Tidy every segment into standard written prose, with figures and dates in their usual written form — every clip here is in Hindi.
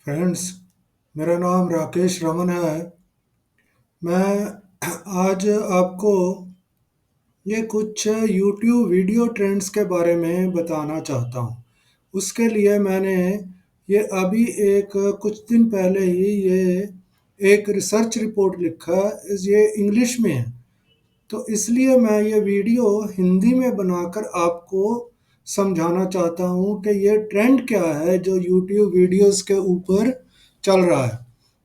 फ्रेंड्स, मेरा नाम राकेश रमन है। मैं आज आपको ये कुछ यूट्यूब वीडियो ट्रेंड्स के बारे में बताना चाहता हूँ। उसके लिए मैंने ये अभी एक कुछ दिन पहले ही ये एक रिसर्च रिपोर्ट लिखा। ये इंग्लिश में है, तो इसलिए मैं ये वीडियो हिंदी में बनाकर आपको समझाना चाहता हूँ कि ये ट्रेंड क्या है जो यूट्यूब वीडियोस के ऊपर चल रहा है।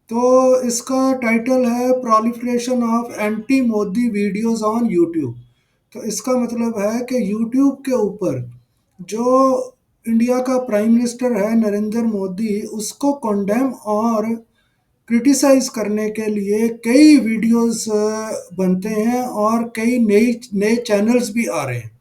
तो इसका टाइटल है proliferation of anti Modi videos on YouTube. तो इसका मतलब है कि यूट्यूब के ऊपर जो इंडिया का प्राइम मिनिस्टर है नरेंद्र मोदी, उसको कंडेम और क्रिटिसाइज करने के लिए कई वीडियोस बनते हैं और कई नई नए चैनल्स भी आ रहे हैं।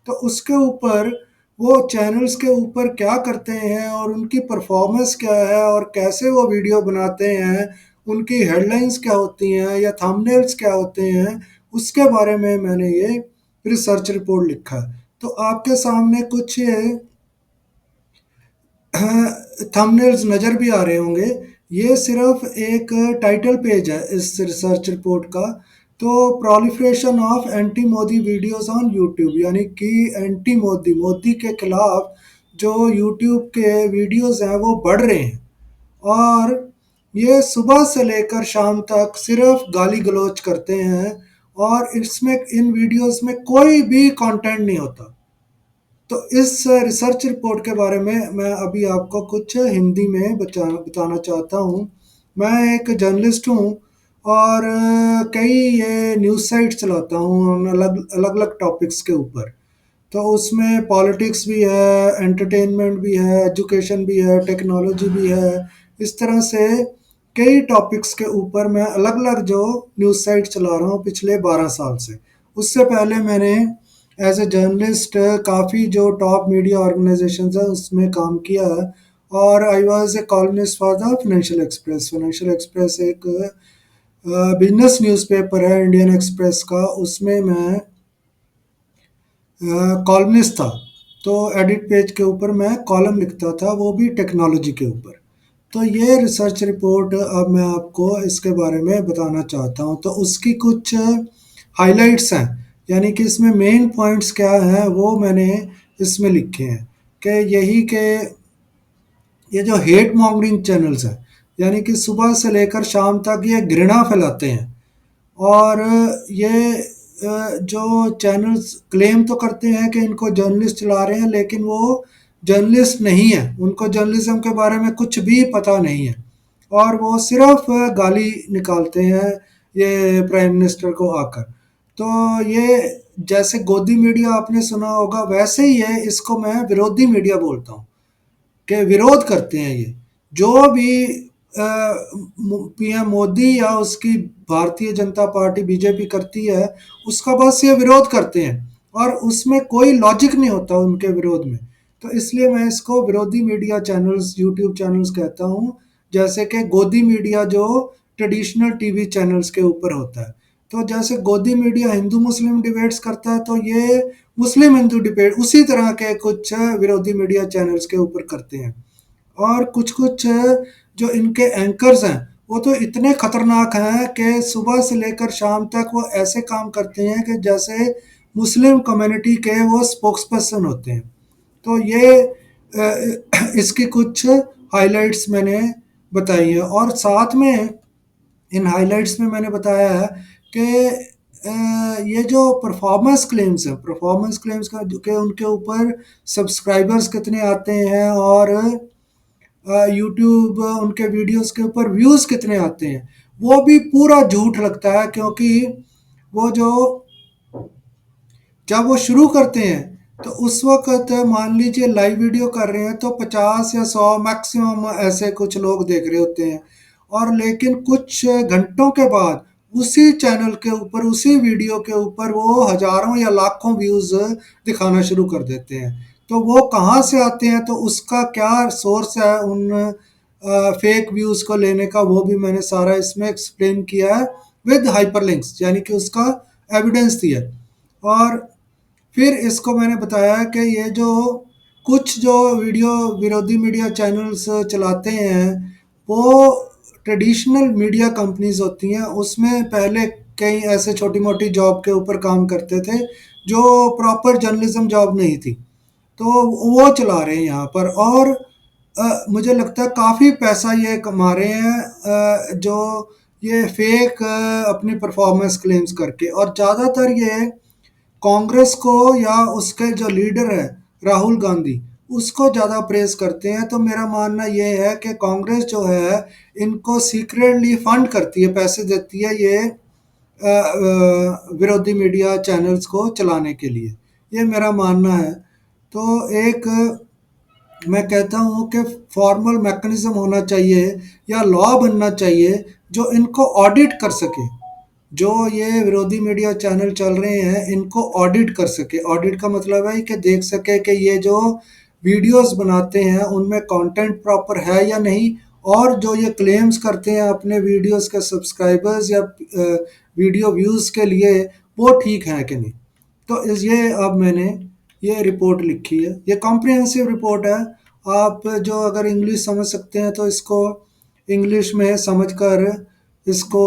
तो उसके ऊपर वो चैनल्स के ऊपर क्या करते हैं और उनकी परफॉर्मेंस क्या है और कैसे वो वीडियो बनाते हैं, उनकी हेडलाइंस क्या होती हैं या थंबनेल्स क्या होते हैं, उसके बारे में मैंने ये रिसर्च रिपोर्ट लिखा है। तो आपके सामने कुछ ये थंबनेल्स नज़र भी आ रहे होंगे। ये सिर्फ एक टाइटल पेज है इस रिसर्च रिपोर्ट का। तो proliferation of anti Modi videos on YouTube, यानी कि एंटी मोदी, मोदी के खिलाफ जो यूट्यूब के वीडियोस हैं वो बढ़ रहे हैं। और ये सुबह से लेकर शाम तक सिर्फ गाली गलौज करते हैं और इसमें इन वीडियोस में कोई भी कंटेंट नहीं होता। तो इस रिसर्च रिपोर्ट के बारे में मैं अभी आपको कुछ हिंदी में बताना चाहता हूँ। मैं एक जर्नलिस्ट हूँ और कई ये न्यूज़ साइट चलाता हूँ अलग अलग अलग टॉपिक्स के ऊपर। तो उसमें पॉलिटिक्स भी है, एंटरटेनमेंट भी है, एजुकेशन भी है, टेक्नोलॉजी भी है। इस तरह से कई टॉपिक्स के ऊपर मैं अलग अलग जो न्यूज़ साइट चला रहा हूँ पिछले 12 साल से। उससे पहले मैंने एज ए जर्नलिस्ट काफ़ी जो टॉप मीडिया ऑर्गेनाइजेशंस है उसमें काम किया है। और I was a columnist for the financial express. Financial express एक बिजनेस न्यूज़पेपर है इंडियन एक्सप्रेस का, उसमें मैं कॉलमिस्ट था। तो एडिट पेज के ऊपर मैं कॉलम लिखता था, वो भी टेक्नोलॉजी के ऊपर। तो ये रिसर्च रिपोर्ट अब मैं आपको इसके बारे में बताना चाहता हूँ। तो उसकी कुछ हाइलाइट्स हैं, यानी कि इसमें मेन पॉइंट्स क्या हैं वो मैंने इसमें लिखे हैं। कि यही के ये जो हेट मॉन्गरिंग चैनल्स हैं, यानी कि सुबह से लेकर शाम तक ये घृणा फैलाते हैं। और ये जो चैनल्स क्लेम तो करते हैं कि इनको जर्नलिस्ट चला रहे हैं, लेकिन वो जर्नलिस्ट नहीं है, उनको जर्नलिज्म के बारे में कुछ भी पता नहीं है। और वो सिर्फ गाली निकालते हैं ये प्राइम मिनिस्टर को आकर। तो ये जैसे गोदी मीडिया आपने सुना होगा, वैसे ही है, इसको मैं विरोधी मीडिया बोलता हूँ के विरोध करते हैं ये। जो भी पीएम मोदी या उसकी भारतीय जनता पार्टी बीजेपी करती है, उसका बस ये विरोध करते हैं और उसमें कोई लॉजिक नहीं होता उनके विरोध में। तो इसलिए मैं इसको विरोधी मीडिया चैनल्स, यूट्यूब चैनल्स कहता हूँ। जैसे कि गोदी मीडिया जो ट्रेडिशनल टीवी चैनल्स के ऊपर होता है। तो जैसे गोदी मीडिया हिंदू मुस्लिम डिबेट्स करता है, तो ये मुस्लिम हिंदू डिबेट उसी तरह के कुछ विरोधी मीडिया चैनल्स के ऊपर करते हैं। और कुछ कुछ जो इनके एंकर्स हैं वो तो इतने खतरनाक हैं कि सुबह से लेकर शाम तक वो ऐसे काम करते हैं कि जैसे मुस्लिम कम्युनिटी के वो स्पोक्स पर्सन होते हैं। तो ये इसकी कुछ हाइलाइट्स मैंने बताई है। और साथ में इन हाइलाइट्स में मैंने बताया है कि ये जो परफॉर्मेंस क्लेम्स का जो कि उनके ऊपर सब्सक्राइबर्स कितने आते हैं और यूट्यूब उनके वीडियोस के ऊपर व्यूज़ कितने आते हैं, वो भी पूरा झूठ लगता है। क्योंकि वो जो जब वो शुरू करते हैं तो उस वक़्त मान लीजिए लाइव वीडियो कर रहे हैं तो 50 या 100 मैक्सिमम ऐसे कुछ लोग देख रहे होते हैं। और लेकिन कुछ घंटों के बाद उसी चैनल के ऊपर, उसी वीडियो के ऊपर वो हज़ारों या लाखों व्यूज़ दिखाना शुरू कर देते हैं। तो वो कहाँ से आते हैं, तो उसका क्या सोर्स है उन फेक व्यूज़ को लेने का, वो भी मैंने सारा इसमें एक्सप्लेन किया है विद हाइपरलिंक्स, यानी कि उसका एविडेंस दिया। और फिर इसको मैंने बताया कि ये जो कुछ जो वीडियो विरोधी मीडिया चैनल्स चलाते हैं वो ट्रेडिशनल मीडिया कंपनीज होती हैं, उसमें पहले कई ऐसे छोटी मोटी जॉब के ऊपर काम करते थे जो प्रॉपर जर्नलिज्म जॉब नहीं थी, तो वो चला रहे हैं यहाँ पर। और मुझे लगता है काफ़ी पैसा ये कमा रहे हैं, जो ये फेक अपनी परफॉर्मेंस क्लेम्स करके। और ज़्यादातर ये कांग्रेस को या उसके जो लीडर है राहुल गांधी, उसको ज़्यादा प्रेस करते हैं। तो मेरा मानना ये है कि कांग्रेस जो है इनको सीक्रेटली फंड करती है, पैसे देती है ये विरोधी मीडिया चैनल्स को चलाने के लिए। ये मेरा मानना है। तो एक मैं कहता हूँ कि फॉर्मल मैकेनिज्म होना चाहिए या लॉ बनना चाहिए जो इनको ऑडिट कर सके। जो ये विरोधी मीडिया चैनल चल रहे हैं इनको ऑडिट कर सके। ऑडिट का मतलब है कि देख सके कि ये जो वीडियोस बनाते हैं उनमें कंटेंट प्रॉपर है या नहीं, और जो ये क्लेम्स करते हैं अपने वीडियोस के सब्सक्राइबर्स या वीडियो व्यूज़ के लिए, वो ठीक है कि नहीं। तो इस ये अब मैंने ये रिपोर्ट लिखी है, ये कॉम्प्रिहेंसिव रिपोर्ट है। आप जो अगर इंग्लिश समझ सकते हैं तो इसको इंग्लिश में समझकर इसको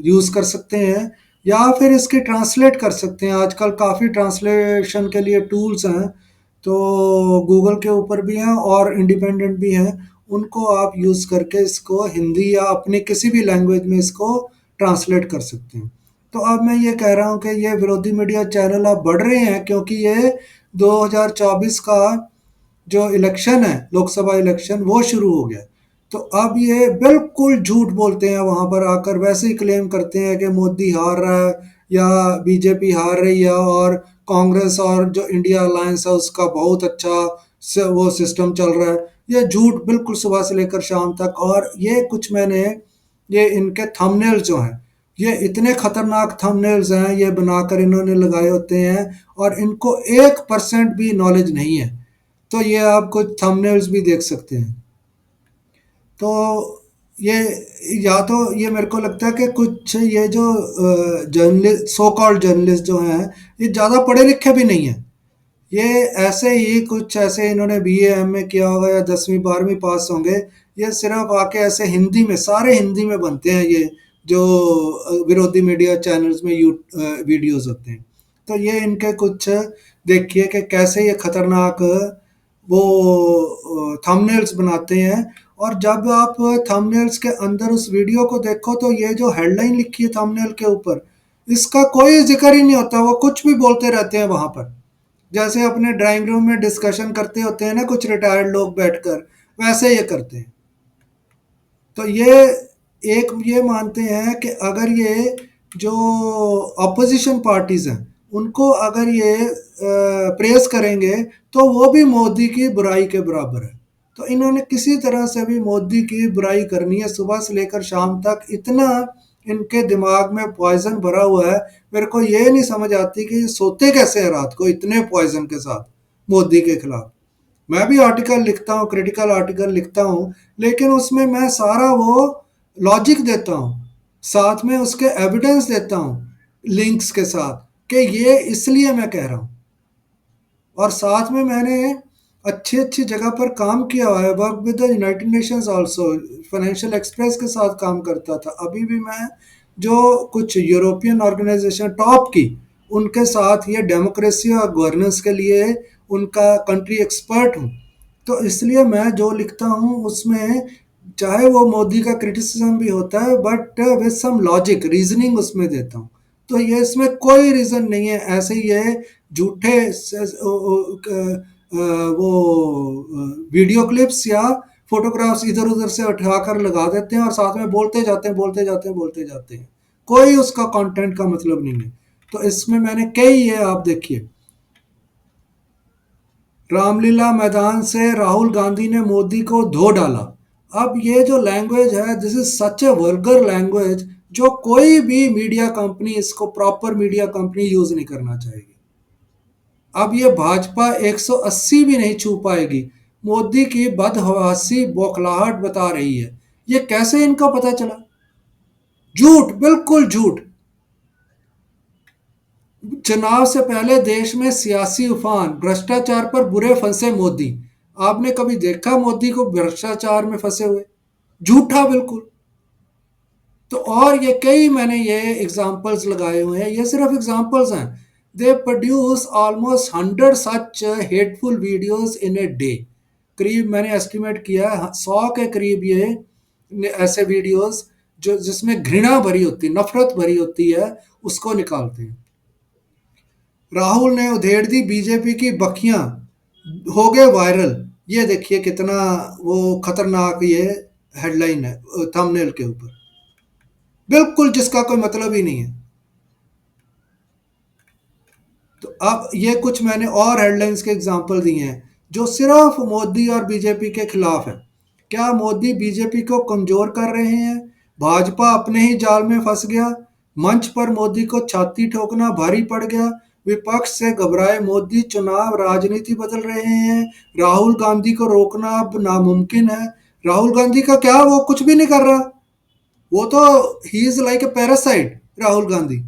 यूज़ कर सकते हैं, या फिर इसकी ट्रांसलेट कर सकते हैं। आजकल काफ़ी ट्रांसलेशन के लिए टूल्स हैं, तो गूगल के ऊपर भी हैं और इंडिपेंडेंट भी हैं, उनको आप यूज़ करके इसको हिंदी या अपने किसी भी लैंग्वेज में इसको ट्रांसलेट कर सकते हैं। तो अब मैं ये कह रहा हूँ कि ये विरोधी मीडिया चैनल अब बढ़ रहे हैं, क्योंकि ये 2024 का जो इलेक्शन है, लोकसभा इलेक्शन, वो शुरू हो गया। तो अब ये बिल्कुल झूठ बोलते हैं, वहाँ पर आकर वैसे ही क्लेम करते हैं कि मोदी हार रहा है या बीजेपी हार रही है, और कांग्रेस और जो इंडिया अलायंस है उसका बहुत अच्छा वो सिस्टम चल रहा है। ये झूठ बिल्कुल सुबह से लेकर शाम तक। और ये कुछ मैंने ये इनके थंबनेल्स जो हैं, ये इतने खतरनाक थंबनेल्स हैं, ये बनाकर इन्होंने लगाए होते हैं और इनको 1% भी नॉलेज नहीं है। तो ये आप कुछ थंबनेल्स भी देख सकते हैं। तो ये या तो ये मेरे को लगता है कि कुछ ये जो जर्नलिस्ट, सो कॉल्ड जर्नलिस्ट जो हैं, ये ज़्यादा पढ़े लिखे भी नहीं हैं। ये ऐसे ही कुछ ऐसे इन्होंने बीए एमए किया होगा या 10वीं 12वीं पास होंगे। ये सिर्फ आके ऐसे हिंदी में, सारे हिंदी में बनते हैं ये जो विरोधी मीडिया चैनल्स में वीडियोस होते हैं। तो ये इनके कुछ देखिए कि कैसे ये खतरनाक वो थंबनेल्स बनाते हैं। और जब आप थंबनेल्स के अंदर उस वीडियो को देखो तो ये जो हेडलाइन लिखी है थंबनेल के ऊपर, इसका कोई जिक्र ही नहीं होता। वो कुछ भी बोलते रहते हैं वहां पर, जैसे अपने ड्राइंग रूम में डिस्कशन करते होते हैं ना कुछ रिटायर्ड लोग बैठकर, वैसे ये करते हैं। तो ये एक ये मानते हैं कि अगर ये जो अपोजिशन पार्टीज हैं उनको अगर ये प्रेस करेंगे तो वो भी मोदी की बुराई के बराबर है। तो इन्होंने किसी तरह से भी मोदी की बुराई करनी है, सुबह से लेकर शाम तक। इतना इनके दिमाग में पॉइजन भरा हुआ है, मेरे को ये नहीं समझ आती कि ये सोते कैसे हैं रात को इतने पॉइजन के साथ मोदी के खिलाफ। मैं भी आर्टिकल लिखता हूँ, क्रिटिकल आर्टिकल लिखता हूँ, लेकिन उसमें मैं सारा वो लॉजिक देता हूँ, साथ में उसके एविडेंस देता हूँ लिंक्स के साथ, कि ये इसलिए मैं कह रहा हूँ। और साथ में मैंने अच्छी अच्छी जगह पर काम किया हुआ है, work with the United Nations also. Financial express के साथ काम करता था। अभी भी मैं जो कुछ यूरोपियन ऑर्गेनाइजेशन टॉप की, उनके साथ ये डेमोक्रेसी और गवर्नेंस के लिए उनका कंट्री एक्सपर्ट हूँ। तो इसलिए मैं जो लिखता हूँ उसमें, चाहे वो मोदी का क्रिटिसिज्म भी होता है, but with some logic reasoning उसमें देता हूँ। तो ये इसमें कोई रीज़न नहीं है, ऐसे ही ये झूठे वो वीडियो क्लिप्स या फोटोग्राफ्स इधर उधर से उठाकर लगा देते हैं और साथ में बोलते जाते हैं, बोलते जाते हैं, बोलते जाते हैं। कोई उसका कंटेंट का मतलब नहीं है। तो इसमें मैंने कई, ये आप देखिए, रामलीला मैदान से राहुल गांधी ने मोदी को धो डाला। अब ये जो लैंग्वेज है, this is such A vulgar language, जो कोई भी मीडिया कंपनी, इसको प्रॉपर मीडिया कंपनी यूज नहीं करना चाहेगी। अब ये भाजपा 180 भी नहीं छू पाएगी। मोदी की बदहवासी बौखलाहट बता रही है। ये कैसे इनको पता चला? झूठ, बिल्कुल झूठ। चुनाव से पहले देश में सियासी उफान, भ्रष्टाचार पर बुरे फंसे मोदी। आपने कभी देखा मोदी को भ्रष्टाचार में फंसे हुए? झूठा बिल्कुल। तो और ये कई मैंने ये एग्जाम्पल्स लगाए हुए हैं, ये सिर्फ एग्जाम्पल्स हैं। They produce almost 100 such hateful videos in a day. करीब मैंने एस्टिमेट किया है 100 के करीब ये ऐसे वीडियोस जो जिसमें घृणा भरी होती है, नफरत भरी होती है, उसको निकालते हैं। राहुल ने उधेड़ दी बीजेपी की बखियां, हो गए वायरल। ये देखिए कितना वो खतरनाक ये हेडलाइन है थंबनेल के ऊपर, बिल्कुल जिसका कोई मतलब ही नहीं है। तो अब ये कुछ मैंने और हेडलाइंस के एग्जांपल दिए हैं जो सिर्फ मोदी और बीजेपी के खिलाफ है। क्या मोदी बीजेपी को कमजोर कर रहे हैं? भाजपा अपने ही जाल में फंस गया। मंच पर मोदी को छाती ठोकना भारी पड़ गया। विपक्ष से घबराए मोदी चुनाव राजनीति बदल रहे हैं। राहुल गांधी को रोकना अब नामुमकिन है। राहुल गांधी का क्या, वो कुछ भी नहीं कर रहा। वो तो he is like a parasite Rahul Gandhi.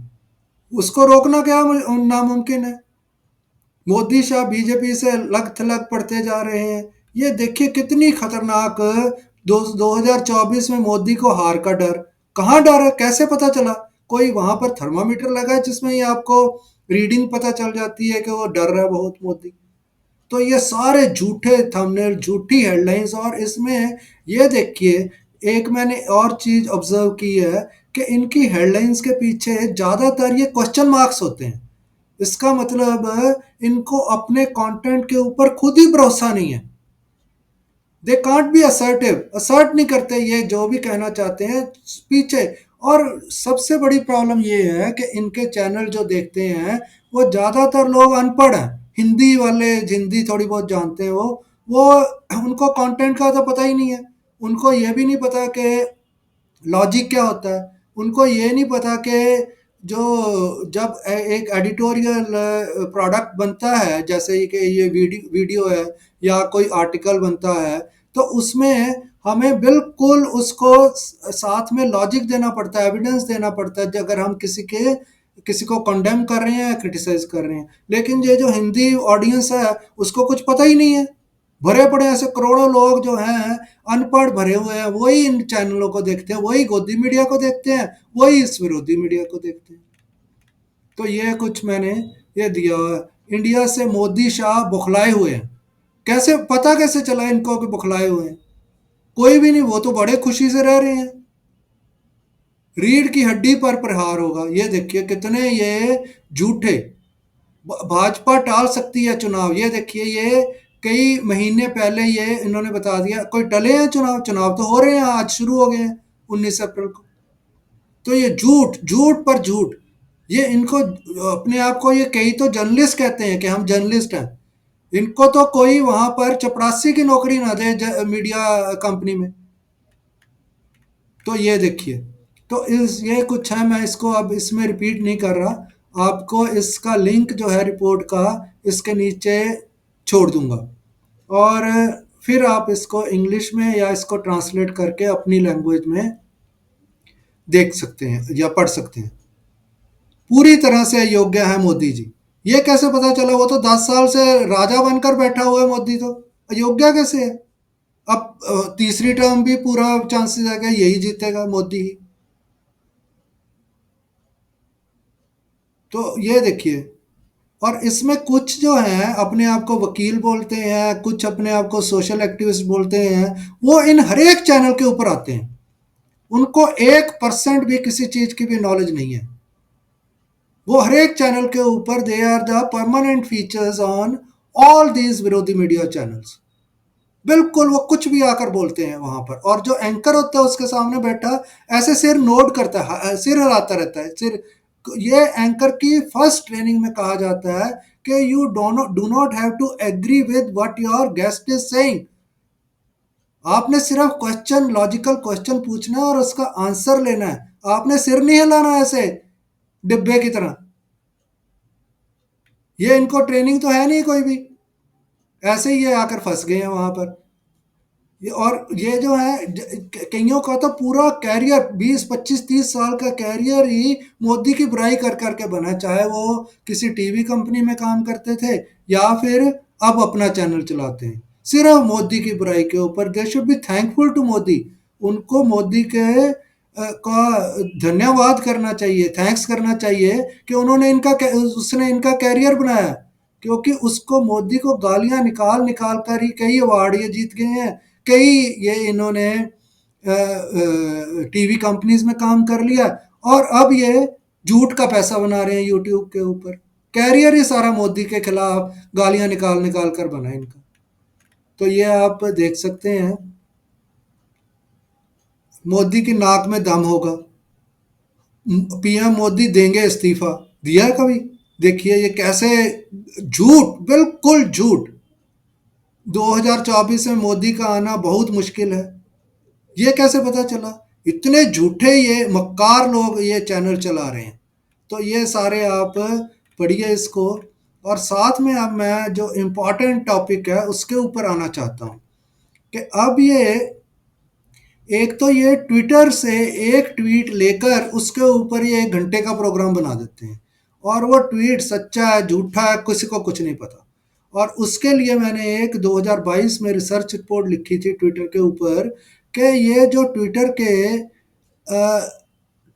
उसको रोकना क्या नामुमकिन है। मोदी शाह बीजेपी से लग थलग पड़ते जा रहे हैं। ये देखिए कितनी खतरनाक। 2024 में मोदी को हार का डर। कहाँ डर है, कैसे पता चला? कोई वहां पर थर्मामीटर लगा है जिसमें ये आपको रीडिंग पता चल जाती है कि वो डर रहा है बहुत मोदी? तो ये सारे झूठे थंबनेल, झूठी हेडलाइंस। और इसमें ये देखिए, एक मैंने और चीज ऑब्जर्व की है कि इनकी हेडलाइंस के पीछे ज्यादातर ये क्वेश्चन मार्क्स होते हैं। इसका मतलब इनको अपने कंटेंट के ऊपर खुद ही भरोसा नहीं है। They can't be assertive, assert नहीं करते ये जो भी कहना चाहते हैं पीछे। और सबसे बड़ी प्रॉब्लम ये है कि इनके चैनल जो देखते हैं वो ज़्यादातर लोग अनपढ़ हैं। हिंदी वाले हिंदी थोड़ी बहुत जानते हैं, वो उनको कंटेंट का तो पता ही नहीं है। उनको ये भी नहीं पता कि लॉजिक क्या होता है। उनको ये नहीं पता कि जो जब एक एडिटोरियल प्रोडक्ट बनता है, जैसे कि ये वीडियो है या कोई आर्टिकल बनता है, तो उसमें हमें बिल्कुल उसको साथ में लॉजिक देना पड़ता है, एविडेंस देना पड़ता है अगर हम किसी को कंडेम कर रहे हैं या क्रिटिसाइज कर रहे हैं। लेकिन ये जो हिंदी ऑडियंस है उसको कुछ पता ही नहीं है। भरे पड़े ऐसे करोड़ों लोग जो हैं अनपढ़ भरे हुए हैं, वही इन चैनलों को देखते हैं, वही गोदी मीडिया को देखते हैं, वही इस विरोधी मीडिया को देखते हैं। तो ये कुछ मैंने ये दिया हुआ है। इंडिया से मोदी शाह बौखलाए हुए हैं। कैसे पता कैसे चला इनको कि बौखलाए हुए हैं? कोई भी नहीं, वो तो बड़े खुशी से रह रहे हैं। रीढ़ की हड्डी पर प्रहार होगा। ये देखिए कितने ये झूठे। भाजपा टाल सकती है चुनाव। ये देखिए, ये कई महीने पहले ये इन्होंने बता दिया। कोई टले हैं चुनाव? चुनाव तो हो रहे हैं, आज शुरू हो गए हैं 19 अप्रैल को। तो ये झूठ, झूठ पर झूठ। ये इनको अपने आप को ये कई तो जर्नलिस्ट कहते हैं कि हम जर्नलिस्ट हैं। इनको तो कोई वहां पर चपरासी की नौकरी ना दे मीडिया कंपनी में। तो ये देखिए, तो इस ये कुछ है, मैं इसको अब इसमें रिपीट नहीं कर रहा। आपको इसका लिंक जो है रिपोर्ट का इसके नीचे छोड़ दूंगा, और फिर आप इसको इंग्लिश में या इसको ट्रांसलेट करके अपनी लैंग्वेज में देख सकते हैं या पढ़ सकते हैं। पूरी तरह से अयोग्य है मोदी जी। ये कैसे पता चला? वो तो 10 साल से राजा बनकर बैठा हुआ है मोदी, तो अयोग्य कैसे है? अब तीसरी टर्म भी पूरा चांसेस है कि यही जीतेगा, मोदी ही। तो ये देखिए, और इसमें कुछ जो है अपने आप को वकील बोलते हैं, कुछ अपने आप को सोशल एक्टिविस्ट बोलते हैं, वो इन हर एक चैनल के ऊपर आते हैं। उनको 1% भी किसी चीज की भी नॉलेज नहीं है। वो हर एक चैनल के ऊपर they are the permanent features on all these विरोधी मीडिया चैनल्स। बिल्कुल वो कुछ भी आकर बोलते हैं वहां पर, और जो एंकर होता है उसके सामने बैठा ऐसे सिर नोड करता है, सिर हिलाता रहता है सिर। ये एंकर की फर्स्ट ट्रेनिंग में कहा जाता है कि you do not have to agree with what your guest is saying. आपने सिर्फ क्वेश्चन, लॉजिकल क्वेश्चन पूछना है और उसका आंसर लेना है। आपने सिर नहीं हिलाना ऐसे डिब्बे की तरह। ये इनको ट्रेनिंग तो है नहीं कोई भी, ऐसे ही ये आकर फंस गए हैं वहां पर। और ये जो है कईयों का तो पूरा कैरियर 20 25 30 साल का कैरियर ही मोदी की बुराई कर करके बना, चाहे वो किसी टीवी कंपनी में काम करते थे या फिर अब अपना चैनल चलाते हैं। सिर्फ मोदी की बुराई के ऊपर। They should be thankful to Modi. उनको मोदी के का धन्यवाद करना चाहिए, थैंक्स करना चाहिए कि उन्होंने उसने इनका कैरियर बनाया, क्योंकि उसको मोदी को गालियां निकाल निकाल कर ही कई अवार्ड ये जीत गए हैं। कई ये इन्होंने टीवी कंपनीज में काम कर लिया, और अब ये झूठ का पैसा बना रहे हैं यूट्यूब के ऊपर। कैरियर ही सारा मोदी के खिलाफ गालियां निकाल निकाल कर बना है इनका। तो ये आप देख सकते हैं, मोदी की नाक में दम होगा, पीएम मोदी देंगे इस्तीफा। दिया है कभी? देखिए ये कैसे झूठ, बिल्कुल झूठ। 2024 में मोदी का आना बहुत मुश्किल है, ये कैसे पता चला? इतने झूठे ये मक्कार लोग ये चैनल चला रहे हैं। तो ये सारे आप पढ़िए इसको। और साथ में अब मैं जो इम्पोर्टेंट टॉपिक है उसके ऊपर आना चाहता हूँ कि अब ये एक तो ये ट्विटर से एक ट्वीट लेकर उसके ऊपर ये 1 घंटे का प्रोग्राम बना देते हैं, और वो ट्वीट सच्चा है झूठा है किसी को कुछ नहीं पता। और उसके लिए मैंने एक 2022 में रिसर्च रिपोर्ट लिखी थी ट्विटर के ऊपर, कि ये जो ट्विटर के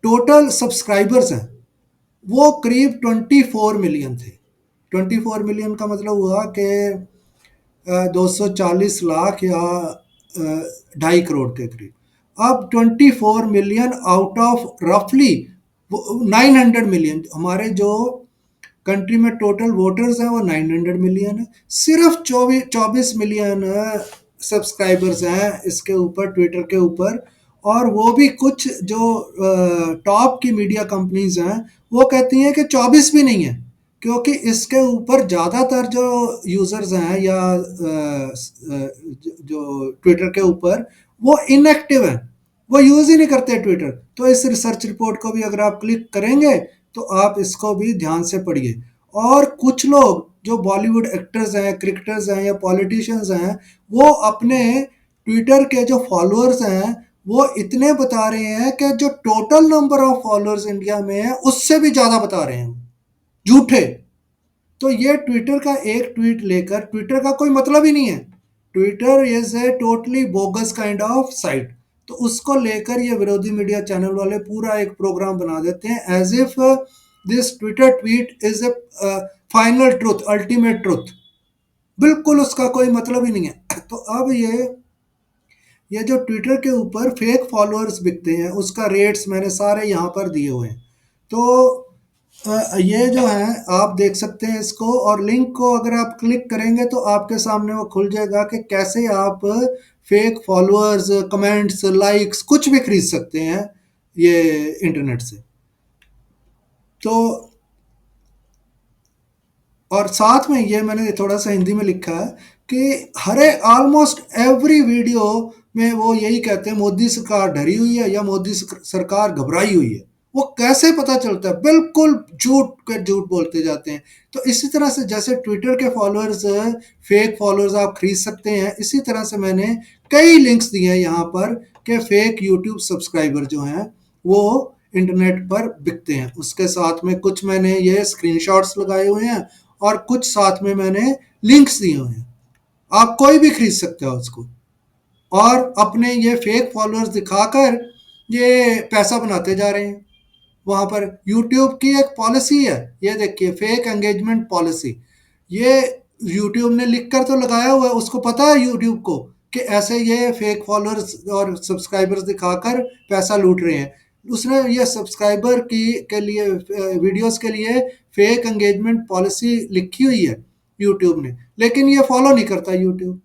टोटल सब्सक्राइबर्स हैं वो करीब 24 मिलियन थे। 24 मिलियन का मतलब हुआ कि 240 लाख या 2.5 करोड़ के करीब। अब 24 मिलियन आउट ऑफ रफली 900 मिलियन, हमारे जो कंट्री में टोटल वोटर्स हैं वो 900 मिलियन है। सिर्फ 24 मिलियन सब्सक्राइबर्स हैं इसके ऊपर, ट्विटर के ऊपर। और वो भी कुछ जो टॉप की मीडिया कंपनीज हैं वो कहती हैं कि 24 भी नहीं है, क्योंकि इसके ऊपर ज़्यादातर जो यूज़र्स हैं या जो ट्विटर के ऊपर वो इनएक्टिव हैं, वो यूज़ ही नहीं करते ट्विटर। तो इस रिसर्च रिपोर्ट को भी अगर आप क्लिक करेंगे तो आप इसको भी ध्यान से पढ़िए। और कुछ लोग जो बॉलीवुड एक्टर्स हैं, क्रिकेटर्स हैं या पॉलिटिशियंस हैं, वो अपने ट्विटर के जो फॉलोअर्स हैं वो इतने बता रहे हैं कि जो total number of followers India में है उससे भी ज़्यादा बता रहे हैं, झूठे। तो ये ट्विटर का एक ट्वीट लेकर, ट्विटर का कोई मतलब ही नहीं है, Twitter is a totally bogus kind of site. तो उसको लेकर ये विरोधी मीडिया चैनल वाले पूरा एक प्रोग्राम बना देते हैं as if this Twitter tweet is a final truth, ultimate truth. बिल्कुल उसका कोई मतलब ही नहीं है। तो अब ये जो ट्विटर के ऊपर फेक फॉलोअर्स बिकते हैं उसका रेट्स मैंने सारे यहाँ पर दिए हुए हैं। तो ये जो है आप देख सकते हैं इसको, और लिंक को अगर आप क्लिक करेंगे तो आपके सामने वो खुल जाएगा कि कैसे आप फेक फॉलोअर्स, कमेंट्स, लाइक्स कुछ भी खरीद सकते हैं ये इंटरनेट से। तो और साथ में ये मैंने थोड़ा सा हिंदी में लिखा है कि हर एक ऑलमोस्ट एवरी वीडियो में वो यही कहते हैं मोदी सरकार डरी हुई है या मोदी सरकार घबराई हुई है। वो कैसे पता चलता है? बिल्कुल झूठ के झूठ बोलते जाते हैं। तो इसी तरह से जैसे ट्विटर के फॉलोअर्स, फेक फॉलोअर्स आप खरीद सकते हैं, इसी तरह से मैंने कई लिंक्स दिए हैं यहाँ पर कि फेक यूट्यूब सब्सक्राइबर जो हैं वो इंटरनेट पर बिकते हैं। उसके साथ में कुछ मैंने ये स्क्रीनशॉट्स लगाए हुए हैं और कुछ साथ में मैंने लिंक्स दिए हुए हैं, आप कोई भी खरीद सकते हो उसको। और अपने ये फेक फॉलोअर्स दिखाकर ये पैसा बनाते जा रहे हैं। वहाँ पर यूट्यूब की एक पॉलिसी है, ये देखिए फेक एंगेजमेंट पॉलिसी। ये यूट्यूब ने लिख कर तो लगाया हुआ है, उसको पता है यूट्यूब को कि ऐसे ये फेक फॉलोअर्स और सब्सक्राइबर्स दिखाकर पैसा लूट रहे हैं। उसने ये सब्सक्राइबर की के लिए वीडियोस के लिए फेक एंगेजमेंट पॉलिसी लिखी हुई है यूट्यूब ने, लेकिन ये फॉलो नहीं करता यूट्यूब।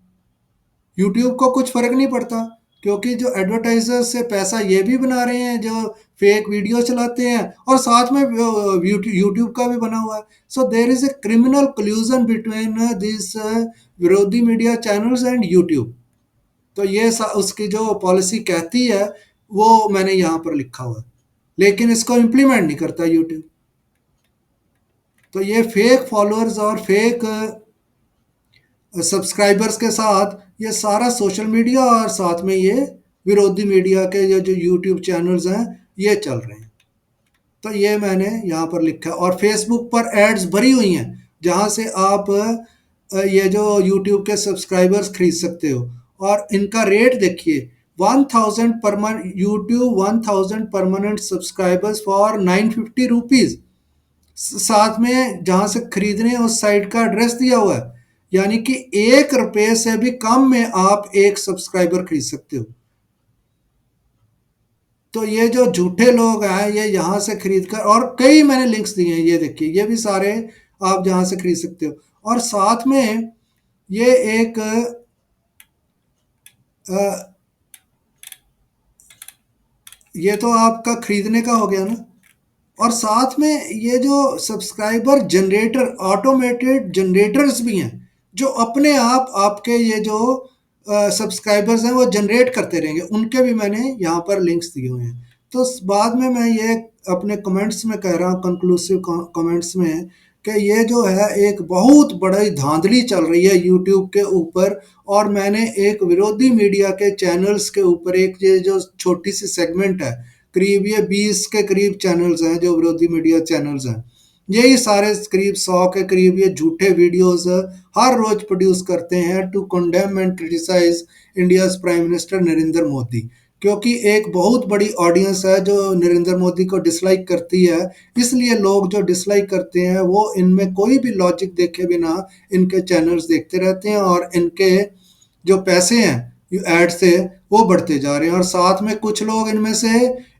यूट्यूब को कुछ फर्क नहीं पड़ता, क्योंकि जो एडवर्टाइजर्स से पैसा ये भी बना रहे हैं जो फेक वीडियो चलाते हैं, और साथ में यूट्यूब का भी बना हुआ है। So there is a criminal collusion between this विरोधी मीडिया चैनल्स एंड यूट्यूब। तो ये उसकी जो पॉलिसी कहती है वो मैंने यहाँ पर लिखा हुआ है, लेकिन इसको इम्प्लीमेंट नहीं करता यूट्यूब। तो ये फेक फॉलोअर्स और फेक सब्सक्राइबर्स के साथ ये सारा सोशल मीडिया और साथ में ये विरोधी मीडिया के जो यूट्यूब चैनल्स हैं ये चल रहे हैं। तो ये मैंने यहाँ पर लिखा है। और फेसबुक पर एड्स भरी हुई हैं जहाँ से आप ये जो यूट्यूब के सब्सक्राइबर्स खरीद सकते हो। और इनका रेट देखिए, 1000 per month YouTube, 1000 permanent subscribers for 950 rupees. साथ में जहां से खरीदने हैं उस साइट का एड्रेस दिया हुआ है, यानी कि 1 रुपये से भी कम में आप एक सब्सक्राइबर खरीद सकते हो। तो ये जो झूठे लोग हैं ये यहाँ से खरीद कर, और कई मैंने लिंक्स दिए हैं, ये देखिए ये भी सारे आप जहाँ से खरीद सकते हो। और साथ में ये एक अ, ये तो आपका खरीदने का हो गया ना। और साथ में ये जो सब्सक्राइबर जनरेटर, ऑटोमेटेड जनरेटर्स भी हैं, जो अपने आप आपके ये जो सब्सक्राइबर्स हैं वो जनरेट करते रहेंगे, उनके भी मैंने यहाँ पर लिंक्स दिए हुए हैं। तो बाद में मैं ये अपने कमेंट्स में कह रहा हूँ, कंक्लूसिव कमेंट्स में, कि ये जो है एक बहुत बड़ी धांधली चल रही है यूट्यूब के ऊपर। और मैंने एक विरोधी मीडिया के चैनल्स के ऊपर एक ये जो छोटी सी सेगमेंट है, करीब ये 20 के करीब चैनल्स हैं जो विरोधी मीडिया चैनल्स हैं, यही सारे करीब 100 के करीब ये झूठे वीडियोस हर रोज प्रोड्यूस करते हैं to condemn and criticise India's prime minister Narendra Modi. क्योंकि एक बहुत बड़ी ऑडियंस है जो नरेंद्र मोदी को डिसलाइक करती है, इसलिए लोग जो डिसलाइक करते हैं वो इनमें कोई भी लॉजिक देखे बिना इनके चैनल्स देखते रहते हैं, और इनके जो पैसे हैं एड से वो बढ़ते जा रहे हैं। और साथ में कुछ लोग इनमें से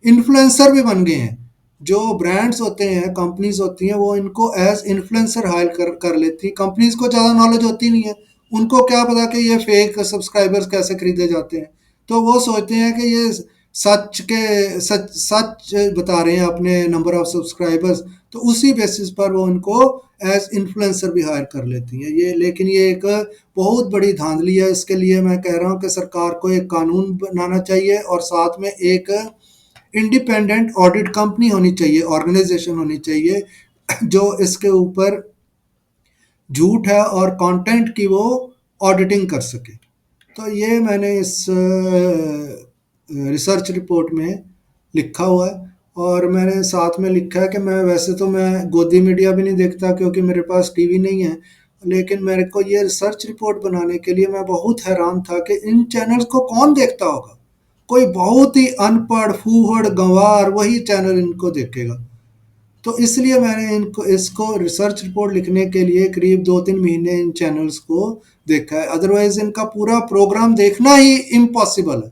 इन्फ्लुएंसर भी बन गए हैं। जो ब्रांड्स होते हैं, कंपनीज होती हैं, वो इनको एज इन्फ्लुएंसर हायर कर लेती हैं। कंपनीज को ज़्यादा नॉलेज होती नहीं है, उनको क्या पता कि ये फेक सब्सक्राइबर्स कैसे खरीदे जाते हैं। तो वो सोचते हैं कि ये सच सच बता रहे हैं अपने नंबर ऑफ सब्सक्राइबर्स, तो उसी बेसिस पर वो उनको एज इन्फ्लुएंसर भी हायर कर लेती हैं। ये लेकिन ये एक बहुत बड़ी धांधली है। इसके लिए मैं कह रहा हूँ कि सरकार को एक कानून बनाना चाहिए, और साथ में एक इंडिपेंडेंट ऑडिट कंपनी होनी चाहिए, ऑर्गेनाइजेशन होनी चाहिए, जो इसके ऊपर झूठ है और कंटेंट की वो ऑडिटिंग कर सके। तो ये मैंने इस रिसर्च रिपोर्ट में लिखा हुआ है। और मैंने साथ में लिखा है कि मैं वैसे तो मैं गोदी मीडिया भी नहीं देखता क्योंकि मेरे पास टीवी नहीं है, लेकिन मेरे को ये रिसर्च रिपोर्ट बनाने के लिए मैं बहुत हैरान था कि इन चैनल्स को कौन देखता होगा। कोई बहुत ही अनपढ़ फूहड़ गंवार वही चैनल इनको देखेगा। तो इसलिए मैंने इनको इसको रिसर्च रिपोर्ट लिखने के लिए करीब 2-3 महीने इन चैनल्स को देखा है, अदरवाइज इनका पूरा प्रोग्राम देखना ही इम्पॉसिबल है।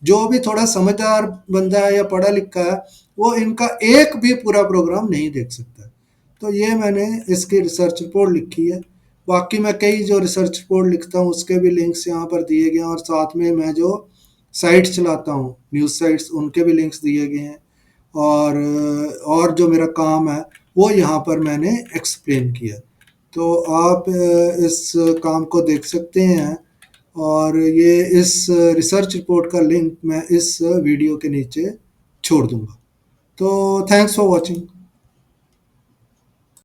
जो भी थोड़ा समझदार बंदा है या पढ़ा लिखा है वो इनका एक भी पूरा प्रोग्राम नहीं देख सकता। तो ये मैंने इसकी रिसर्च रिपोर्ट लिखी है। बाकी मैं कई जो रिसर्च रिपोर्ट लिखता हूँ उसके भी लिंक्स यहाँ पर दिए गए हैं, और साथ में मैं जो साइट्स चलाता हूँ न्यूज़ साइट्स उनके भी लिंक्स दिए गए हैं। और जो मेरा काम है वो यहाँ पर मैंने एक्सप्लेन किया। तो आप इस काम को देख सकते हैं, और ये इस रिसर्च रिपोर्ट का लिंक मैं इस वीडियो के नीचे छोड़ दूंगा। तो थैंक्स फॉर वॉचिंग।